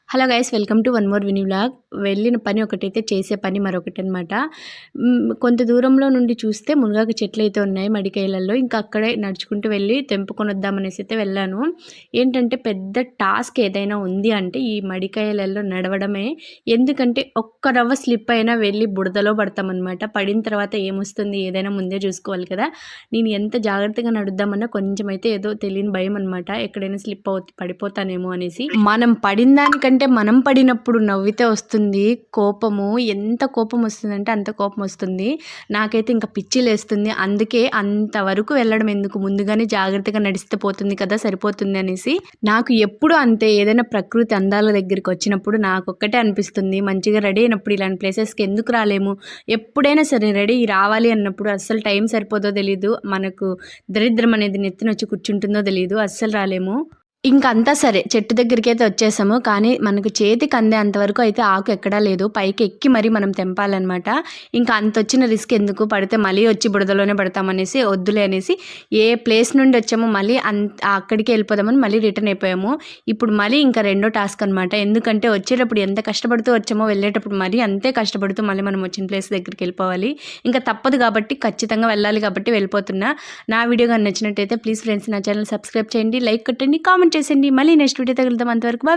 Hello guys, welcome to one more Vini vlog. వెళ్ళిన పని ఒకటైతే చేసే పని మరొకటి అనమాట. కొంత దూరంలో నుండి చూస్తే మునగాకు చెట్లు అయితే ఉన్నాయి మడికాయలలో. ఇంకా అక్కడే నడుచుకుంటూ వెళ్ళి తెంపుకొని వద్దామనేసి అయితే వెళ్ళాను. ఏంటంటే పెద్ద టాస్క్ ఏదైనా ఉంది అంటే ఈ మడికాయలలో నడవడమే. ఎందుకంటే ఒక్క రవ్వ స్లిప్ అయినా వెళ్ళి బుడదలో పడతామన్నమాట. పడిన తర్వాత ఏమొస్తుంది ఏదైనా ముందే చూసుకోవాలి కదా. నేను ఎంత జాగ్రత్తగా నడుద్దామన్నా కొంచెం అయితే ఏదో తెలియని భయం అనమాట. ఎక్కడైనా స్లిప్ పడిపోతానేమో అనేసి. మనం పడిన దానికంటే మనం పడినప్పుడు నవ్వితే వస్తుంది కోపము. ఎంత కోపం వస్తుందంటే అంత కోపం వస్తుంది. నాకైతే ఇంకా పిచ్చి లేస్తుంది. అందుకే అంతవరకు వెళ్ళడం ఎందుకు, ముందుగానే జాగ్రత్తగా నడిస్తే పోతుంది కదా, సరిపోతుంది అనేసి. నాకు ఎప్పుడు అంతే, ఏదైనా ప్రకృతి అందాల దగ్గరికి వచ్చినప్పుడు నాకొక్కటే అనిపిస్తుంది, మంచిగా రెడీ అయినప్పుడు ఇలాంటి ప్లేసెస్కి ఎందుకు రాలేము. ఎప్పుడైనా సరే రెడీ రావాలి అన్నప్పుడు అస్సలు టైం సరిపోదో తెలీదు, మనకు దరిద్రం అనేది నెత్తినొచ్చి కూర్చుంటుందో తెలీదు, అస్సలు రాలేము. ఇంకంతా సరే చెట్టు దగ్గరికి అయితే వచ్చేసాము. కానీ మనకు చేతికి అందే అంతవరకు అయితే ఆకు ఎక్కడా లేదు. పైకి ఎక్కి మరీ మనం తెంపాలన్నమాట. ఇంకా అంత వచ్చిన రిస్క్ ఎందుకు, పడితే మళ్ళీ వచ్చి బుడదలోనే పడతామనేసి వద్దులే అనేసి ఏ ప్లేస్ నుండి వచ్చామో మళ్ళీ అక్కడికి వెళ్ళిపోదామని మళ్ళీ రిటర్న్ అయిపోయాము. ఇప్పుడు మళ్ళీ ఇంకా రెండో టాస్క్ అనమాట. ఎందుకంటే వచ్చేటప్పుడు ఎంత కష్టపడుతూ వచ్చామో వెళ్ళేటప్పుడు మళ్ళీ అంతే కష్టపడుతూ మళ్ళీ మనం వచ్చిన ప్లేస్ దగ్గరికి వెళ్ళిపోవాలి. ఇంకా తప్పదు కాబట్టి, ఖచ్చితంగా వెళ్ళాలి కాబట్టి వెళ్ళిపోతున్నా. నా వీడియో కానీ నచ్చినట్టయితే ప్లీజ్ ఫ్రెండ్స్ నా ఛానల్ సబ్స్క్రైబ్ చేయండి, లైక్ కొట్టండి, కామెంట్ చేసేయండి. మళ్ళీ నెక్స్ట్ వీడియో తగులుతాం. అంతవరకు బాయ్.